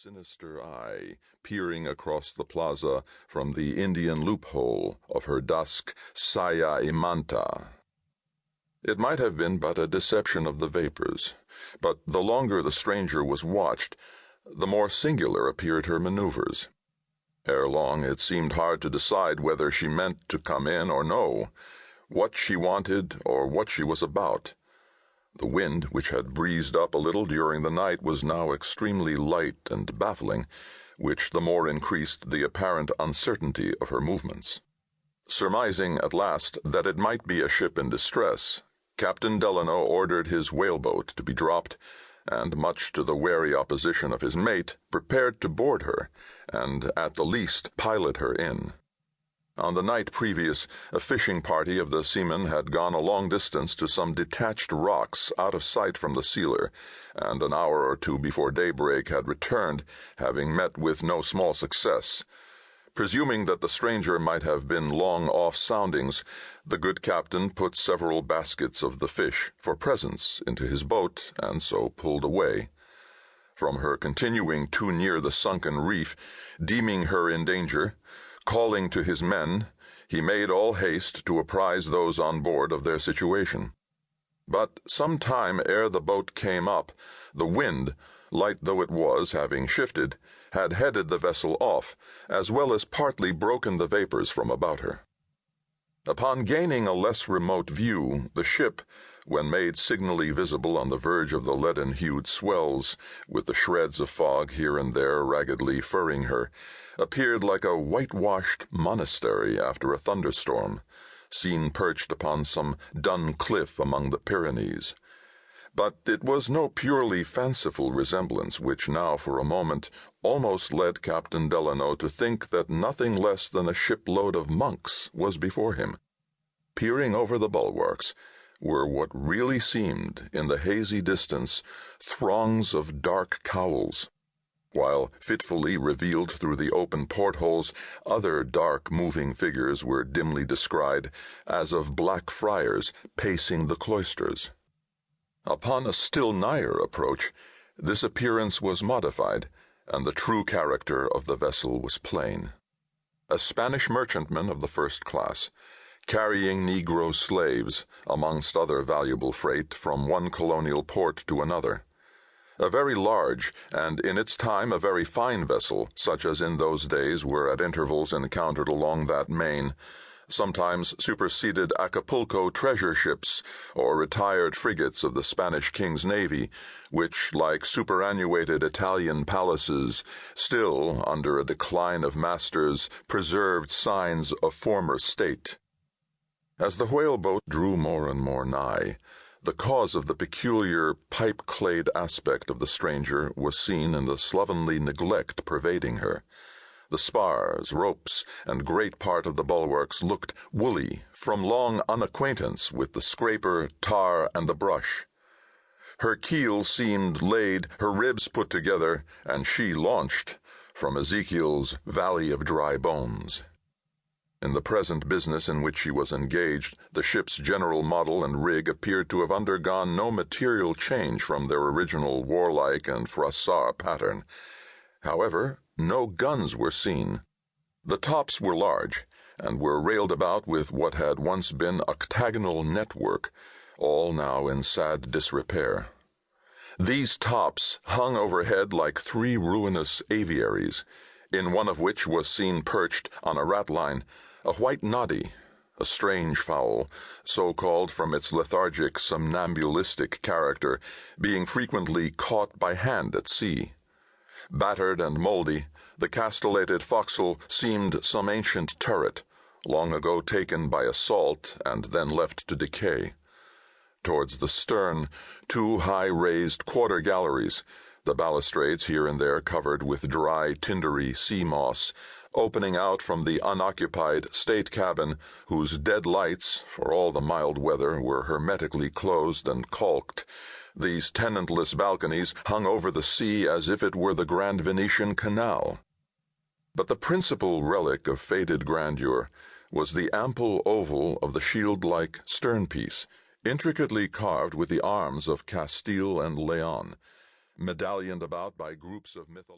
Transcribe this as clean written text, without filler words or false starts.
sinister eye peering across the plaza from the Indian loophole of her dusk saya imanta. It might have been but a deception of the vapors, but the longer the stranger was watched, the more singular appeared her maneuvers. Ere long it seemed hard to decide whether she meant to come in or no, what she wanted or what she was about. The wind, which had breezed up a little during the night, was now extremely light and baffling, which the more increased the apparent uncertainty of her movements. Surmising at last that it might be a ship in distress, Captain Delano ordered his whaleboat to be dropped, and, much to the wary opposition of his mate, prepared to board her, and at the least pilot her in. On the night previous, a fishing party of the seamen had gone a long distance to some detached rocks out of sight from the sealer, and an hour or two before daybreak had returned, having met with no small success. Presuming that the stranger might have been long-off soundings, the good captain put several baskets of the fish for presents into his boat, and so pulled away. From her continuing too near the sunken reef, deeming her in danger, calling to his men, he made all haste to apprise those on board of their situation. But some time ere the boat came up, the wind, light though it was, having shifted, had headed the vessel off, as well as partly broken the vapors from about her. Upon gaining a less remote view, the ship, when made signally visible on the verge of the leaden-hued swells, with the shreds of fog here and there raggedly furring her, appeared like a whitewashed monastery after a thunderstorm, seen perched upon some dun cliff among the Pyrenees. But it was no purely fanciful resemblance which now for a moment almost led Captain Delano to think that nothing less than a shipload of monks was before him. Peering over the bulwarks were what really seemed, in the hazy distance, throngs of dark cowls, while fitfully revealed through the open portholes other dark moving figures were dimly descried, as of black friars pacing the cloisters. Upon a still nigher approach, this appearance was modified, and the true character of the vessel was plain. A Spanish merchantman of the first class, carrying Negro slaves, amongst other valuable freight, from one colonial port to another. A very large, and in its time a very fine vessel, such as in those days were at intervals encountered along that main, sometimes superseded Acapulco treasure ships or retired frigates of the Spanish King's Navy, which, like superannuated Italian palaces, still, under a decline of masters, preserved signs of former state. As the whaleboat drew more and more nigh, the cause of the peculiar pipe-clayed aspect of the stranger was seen in the slovenly neglect pervading her. The spars, ropes, and great part of the bulwarks looked woolly from long unacquaintance with the scraper, tar, and the brush. Her keel seemed laid, her ribs put together, and she launched from Ezekiel's Valley of Dry Bones. In the present business in which she was engaged, the ship's general model and rig appeared to have undergone no material change from their original warlike and Froissart pattern. However, no guns were seen. The tops were large, and were railed about with what had once been octagonal network, all now in sad disrepair. These tops hung overhead like three ruinous aviaries, in one of which was seen perched on a ratline a white noddy, a strange fowl, so called from its lethargic somnambulistic character, being frequently caught by hand at sea. Battered and mouldy, the castellated forecastle seemed some ancient turret, long ago taken by assault and then left to decay. Towards the stern, two high-raised quarter-galleries, the balustrades here and there covered with dry, tindery sea moss, opening out from the unoccupied state cabin, whose dead lights, for all the mild weather, were hermetically closed and caulked. These tenantless balconies hung over the sea as if it were the Grand Venetian Canal. But the principal relic of faded grandeur was the ample oval of the shield-like sternpiece, intricately carved with the arms of Castile and Leon, medallioned about by groups of mythological